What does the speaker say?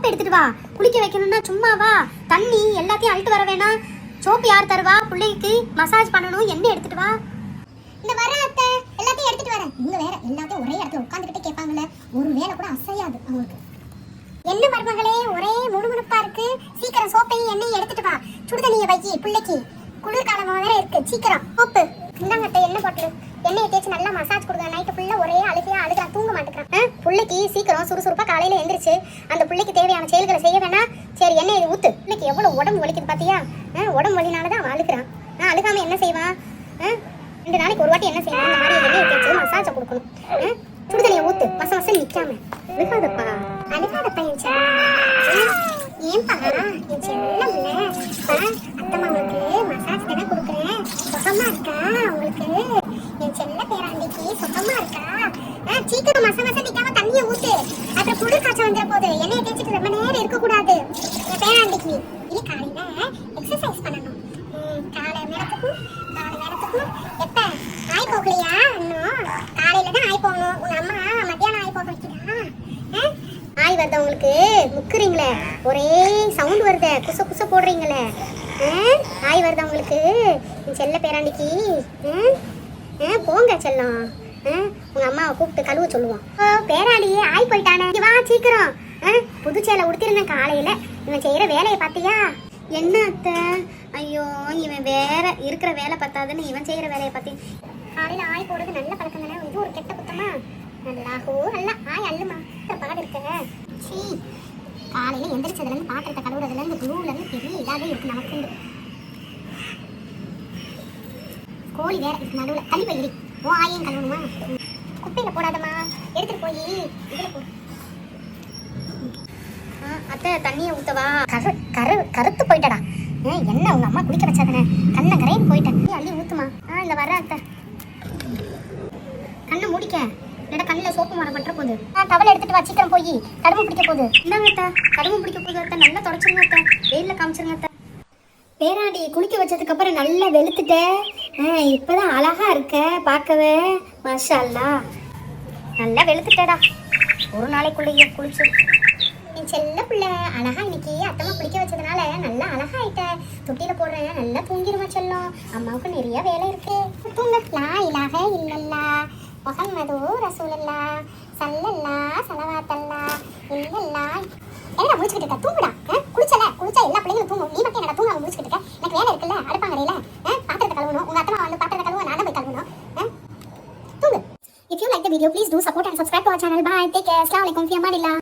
Soap எடுத்துட்டு வா. குளிக்க வைக்கணும்னா சும்மா வா. தண்ணி எல்லாத்தையும் அழுட்டு வர வேணாம். சோப்பு யார் தருவா? பிள்ளைக்கு மசாஜ் பண்ணணும். எண்ணெய் எடுத்துட்டு வா. இந்த வர அத்தை எல்லாத்தையும் எடுத்துட்டு வரேன். இங்க வேற எல்லாத்தையும் ஒரே இடத்துல உட்காந்துக்கிட்டே கேட்பாங்கல்ல, ஒரு வேலை கூட அசையாது அவங்களுக்கு. என்ன மருமகளே ஒரே முணுமுணுப்பா இருக்கு. சீக்கிரம் சோப்பையும் எண்ணெயும் எடுத்துட்டு வா. சுடுதண்ணியை வைக்கி பிள்ளைக்கு. குளிர்காலம் வேற இருக்கு. சீக்கிரம் சோப்பு இந்தாங்க அத்தை. எண்ணெய் போட்டு எண்ணெயை தேய்ச்சி நல்லா மசாஜ் கொடுங்க. நைட்டு ஃபுல்லா ஒரே அழுகையா அழுகிறா, தூங்க மாட்டேங்கிறான். பிள்ளைக்கு சீக்கிரம் சுறுசுறுப்பா காலையில எந்திரிச்சு அந்த பிள்ளைக்கு தேவையான செயல்களை செய்ய வேணாம். சரி எண்ணெய் ஊத்து. பிள்ளைக்கு எவ்வளவு உடம்பு வலிக்குது பாத்தியா? உடம்பு வலினாலதான் அவன் அழுகிறான். அழுகாம என்ன செய்வான்? 2 நாளைக்கு ஒரு வாட்டி என்ன செய்யணும்? இந்த மாதிரி எண்ணெயை தேய்ச்சி மசாஜை கொடுக்கணும். சுடுதண்ணியை ஊத்து. மசம் நிக்காம. அழுகாதப்பா அழுகாதப்பா என் ஏன்பா என் செல்லம்ல அத்தம்மா உங்களுக்கு மசாஜ் தானே கொடுக்குறேன். சுகமா இருக்கா உங்களுக்கு? என் செல்ல பேராண்டிக்கு சுகமா இருக்கா? சீக்கிரம் மசம் நிக்காம தண்ணியை ஊத்து. அப்புறம் குளிர் காய்ச்சல் வந்துட போகுது. எண்ணெயை தேய்ச்சிட்டு ரொம்ப நேரம் இருக்கக்கூடாது. என் பேராண்டிக்கு இது காலையில எக்ஸசைஸ் பண்ணணும். காலை நேரத்துக்கும் எப்ப ஆய் போகலையா? இன்னும் காலையில தான் ஆய் போகணும். உங்க அம்மா மத்தியானம் ஆய் போக வைக்கிறா? ஆய் வருதா உங்களுக்கு? முக்குறீங்களே, ஒரே சவுண்ட் வருத, குச குச போடுறீங்களே. ஆய் வருதா உங்களுக்கு? செல்ல பேராண்டிக்கு போங்க செல்லம். உங்க அம்மாவை கூப்பிட்டு கழுவ சொல்லுவோம். பேராண்டியே ஆய் போயிட்டானே. வா சீக்கிரம். புது சேலை உடுத்திருந்தேன் காலையில. இவன் செய்யற வேலையை பார்த்தியா? என்ன அத்தை? ஐயோ இவன் வேற இருக்கிற வேலை பார்த்தாதுன்னு இவன் செய்யற வேலையை பார்த்தேன். காலையில ஆய் போடுறது நல்ல பழக்கம் தானே. இது ஒரு கெட்ட குத்தமா? நல்லாகோ அல்ல ஆய் அல்லுமா பாடு இருக்க. சீ காலையில எந்திரிச்சதுலேருந்து பாத்திரத்தை கழுவுறதுலேருந்து குளூலேருந்து பெரிய இதாகவே இருக்கு நமக்கு. கோழி வேற இருக்கு நடுவில். கழி பயிரி ஓ ஆயும் கழுவணுமா? குப்பையில போடாதம்மா, எடுத்துட்டு போய் இதுல போ. அத்தை தண்ணியை ஊத்தவா? கருத்து போயிட்டடா. என்ன உங்க அம்மா குடிக்க வச்சாதானே கண்ணை கரைன்னு போயிட்டேன். அள்ளி ஊத்துமா. இந்த வர அத்தை கண்ணை முடிக்க. என்னடா கண்ணில் சோப்பு மரம் பண்ற போகுது. டவல் எடுத்துட்டு வா சீக்கிரம். போய் கடுமை பிடிக்க போகுது. இந்தாங்க அத்தை கடுமை பிடிக்க போகுது அத்தை. நல்லா தொடச்சிருங்க அத்தை. வெயிலில் காமிச்சிருங்க அத்தை. பேராண்டி குளிக்க வச்சதுக்கு அப்புறம் நல்லா வெளுத்துட்டேன். இப்பதான் அழகா இருக்க பார்க்கவே. மாஷா அல்லாஹ் நல்லா வெளுத்துட்டேடா. ஒரு நாளைக்குள்ளேயே குளிச்சு. என் செல்ல பிள்ளை அழகா இன்னைக்கு அத்தம்மா குளிக்க வச்சதுனால நல்லா அழகா ஆயிட்ட. தொட்டியில போடுறேன் நல்லா தூங்கிடுமா செல்லம். அம்மாவுக்கு நிறைய வேலை இருக்கு. தூங்க. லா இலாஹ இல்லல்லா முஹம்மது ரசூலுல்லாஹ் ஸல்லல்லாஹு ஸலவாத்தல்லா இல்லல்லா. என்னடா முடிச்சுக்கிட்டு இருக்க? தூங்குடா. குளிச்சா எல்லா பிள்ளைங்களும் தூங்கும். நீ மட்டும் என்னடா தூங்காம முடிச்சுக்கிட்டு இருக்க? எனக்கு வேலை இருக்குல்ல. அடுப்பாங்கறையில பாத்திரத்தை கழுவணும். உங்க அத்தம்மா வந்து பாத்திரத்தை கழுவ, நான் போய் கழுவணும். தூங்கு. If you like the video, please do support and subscribe to our channel. Bye. Take care. Assalamu alaikum. Fi amanillah.